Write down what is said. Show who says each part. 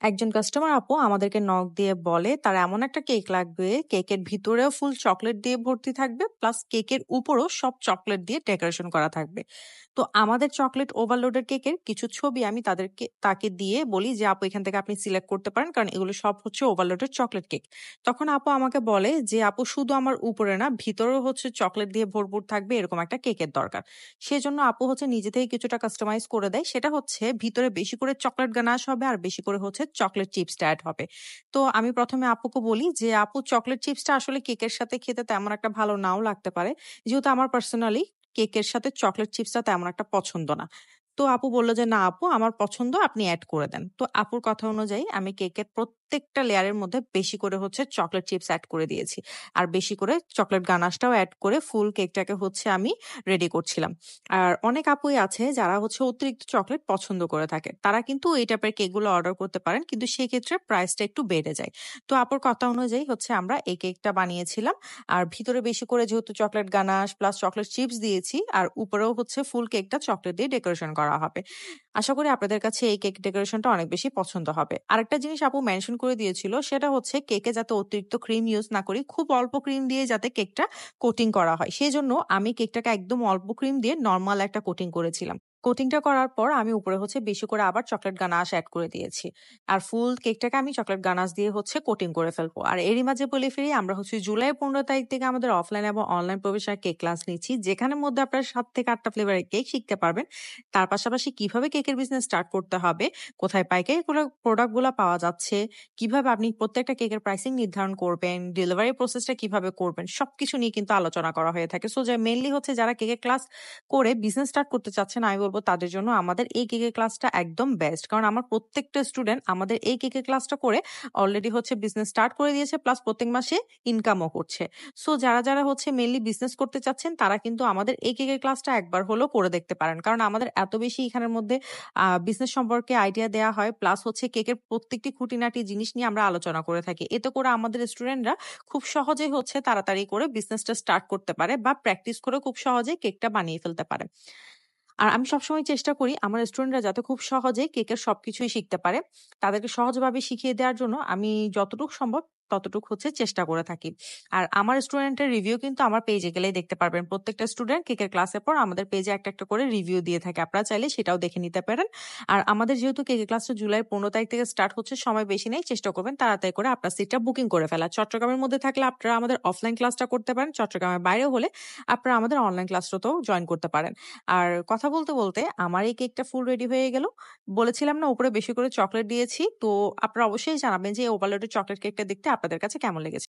Speaker 1: একজন কাস্টমার আপু আমাদেরকে নক দিয়ে বলে তার এমন একটা কেক লাগবে, কেকের ভিতরেও ফুল চকলেট দিয়ে ভর্তি থাকবে, প্লাস কেকের উপরও সব চকলেট দিয়ে ডেকোরেশন করা থাকবে। তো আমাদের চকলেট ওভারলোডের কেকের কিছু ছবি আমি তাকে দিয়ে বলি যে আপু এখান থেকে আপনি সিলেক্ট করতে পারেন, কারণ এগুলো সব হচ্ছে ওভারলোডের চকলেট কেক। তখন আপু আমাকে বলে যে আপু শুধু আমার উপরে না, ভিতরেও হচ্ছে চকলেট দিয়ে ভরপুর থাকবে এরকম একটা কেকের দরকার। সেজন্য আপু হচ্ছে নিজে থেকে কিছুটা কাস্টমাইজ করে দেয়, সেটা হচ্ছে ভিতরে বেশি করে চকলেট গানাশ হবে আর বেশি করে হচ্ছে চকলেট চিপসটা অ্যাড হবে। তো আমি প্রথমে আপুকে বলি যে আপু চকলেট চিপসটা আসলে কেকের সাথে খেতে তেমন একটা ভালো নাও লাগতে পারে, যেহেতু আমার পার্সোনালি কেকের সাথে চকলেট চিপসটা তেমন একটা পছন্দ না। তো আপু বলল যে না আপু আমার পছন্দ, আপনি অ্যাড করে দেন। তো আপুর কথা অনুযায়ী আমি কেকের প্রত্যেকটা লেয়ারের মধ্যে বেশি করে হচ্ছে চকলেট চিপস অ্যাড করে দিয়েছি, আর বেশি করে চকলেট গানাশটাও অ্যাড করে ফুল কেকটাকে হচ্ছে আমি রেডি করছিলাম। আর অনেক আপুই আছে যারা হচ্ছে অতিরিক্ত চকলেট পছন্দ করে থাকে, তারা কিন্তু এই টাইপের কেকগুলো অর্ডার করতে পারেন, কিন্তু সেক্ষেত্রে প্রাইসটা একটু বেড়ে যায়। তো আপুর কথা অনুযায়ী হচ্ছে আমরা এই কেকটা বানিয়েছিলাম। আর ভিতরে বেশি করে যেহেতু chocolate ganache plus chocolate chips দিয়েছি, আর উপরেও হচ্ছে ফুল কেকটা চকলেট দিয়ে ডেকোরেশন করা হবে। আশা করি আপনাদের কাছে এই কেক ডেকোরেশনটা অনেক বেশি পছন্দ হবে। আরেকটা জিনিস আপু মেনশন করে দিয়েছিল, সেটা হচ্ছে কেকে যাতে অতিরিক্ত ক্রিম ইউজ না করি, খুব অল্প ক্রিম দিয়ে যাতে কেকটা কোটিং করা হয়, সেই জন্য আমি কেকটাকে একদম অল্প ক্রিম দিয়ে নর্মাল একটা কোটিং করেছিলাম। কোটিংটা করার পর আমি উপরে হচ্ছে বেশি করে আবার চকলেট গানাশ অ্যাড করে দিয়েছি। আর ফুল কেকটাকে আমি চকলেট গানাশ দিয়ে হচ্ছে কোটিং করে ফেলবো। আর এরই মাঝে বলে ফিরি, আমরা হচ্ছে জুলাই 15 তারিখ থেকে আমাদের অফলাইন এবং অনলাইন প্রবেশার কেক ক্লাস নিচ্ছি, যেখানের মধ্যে আপনারা 7 থেকে 8টা ফ্লেভারের কেক শিখতে পারবেন। তার পাশাপাশি কিভাবে কেকের বিজনেস স্টার্ট করতে হবে, কোথায় পাইকারি প্রোডাক্ট গুলা পাওয়া যাচ্ছে, কিভাবে আপনি প্রত্যেকটা কেকের প্রাইসিং নির্ধারণ করবেন, ডেলিভারি প্রসেসটা কিভাবে করবেন, সবকিছু নিয়ে কিন্তু আলোচনা করা হয়ে থাকে। সো মেইনলি হচ্ছে যারা কেকের ক্লাস করে বিজনেস স্টার্ট করতে চাচ্ছেন, আমি বলবো তাদের জন্য আমাদের এই কেকের ক্লাসটা একদম বেস্ট, কারণ আমার প্রত্যেকটা স্টুডেন্ট আমাদের এই কেকের ক্লাসটা করে অলরেডি হচ্ছে বিজনেস স্টার্ট করে দিয়েছে, প্লাস প্রত্যেক মাসে ইনকামও করছে। সো যারা যারা হচ্ছে মেইনলি বিজনেস করতে চাচ্ছেন, তারা কিন্তু আমাদের এই কেকের ক্লাসটা একবার হলেও করে দেখতে পারেন, কারণ আমাদের এত বেশি এখানের মধ্যে বিজনেস সম্পর্কে আইডিয়া দেওয়া হয়, প্লাস হচ্ছে কেকের প্রত্যেকটি খুঁটিনাটি জিনিস নিয়ে আমরা আলোচনা করে থাকি। এতে করে আমাদের স্টুডেন্টরা খুব সহজেই হচ্ছে তাড়াতাড়ি করে বিজনেসটা স্টার্ট করতে পারে, বা প্র্যাকটিস করে খুব সহজেই কেকটা বানিয়ে ফেলতে পারে। আর আমি সবসময় চেষ্টা করি আমার স্টুডেন্টরা যাতে খুব সহজে কেকের সবকিছুই শিখতে পারে। তাদেরকে সহজভাবে শিখিয়ে দেওয়ার জন্য আমি যতটুকু সম্ভব ততটুকু হচ্ছে চেষ্টা করে থাকি। আর আমার স্টুডেন্টের রিভিউ কিন্তু আমার পেজে গেলেই দেখতে পারবেন। প্রত্যেকটা স্টুডেন্ট কেকের ক্লাসের পর আমাদের পেজে একটা একটা করে রিভিউ দিয়ে থাকে। আপনারা চাইলে সেটাও দেখে নিতে পারেন। আর আমাদের যেহেতু কেকের ক্লাসটা জুলাই 15 তারিখ থেকে স্টার্ট হচ্ছে, সময় বেশি নেই, চেষ্টা করবেন তাড়াতাড়ি করে আপনার সিটটা বুকিং করে ফেলা। চট্টগ্রামের মধ্যে থাকলে আপনারা আমাদের অফলাইন ক্লাসটা করতে পারেন, চট্টগ্রামের বাইরে হলে আপনারা আমাদের অনলাইন ক্লাসটাতেও জয়েন করতে পারেন। আর কথা বলতে, বলতে আমার এই কেকটা ফুল রেডি হয়ে গেল। বলেছিলাম না উপরে বেশি করে চকলেট দিয়েছি। তো আপনারা অবশ্যই জানাবেন যে এই ওভারলোডেড চকলেট কেকটা দেখতে আপনাদের কাছে কেমন লেগেছে।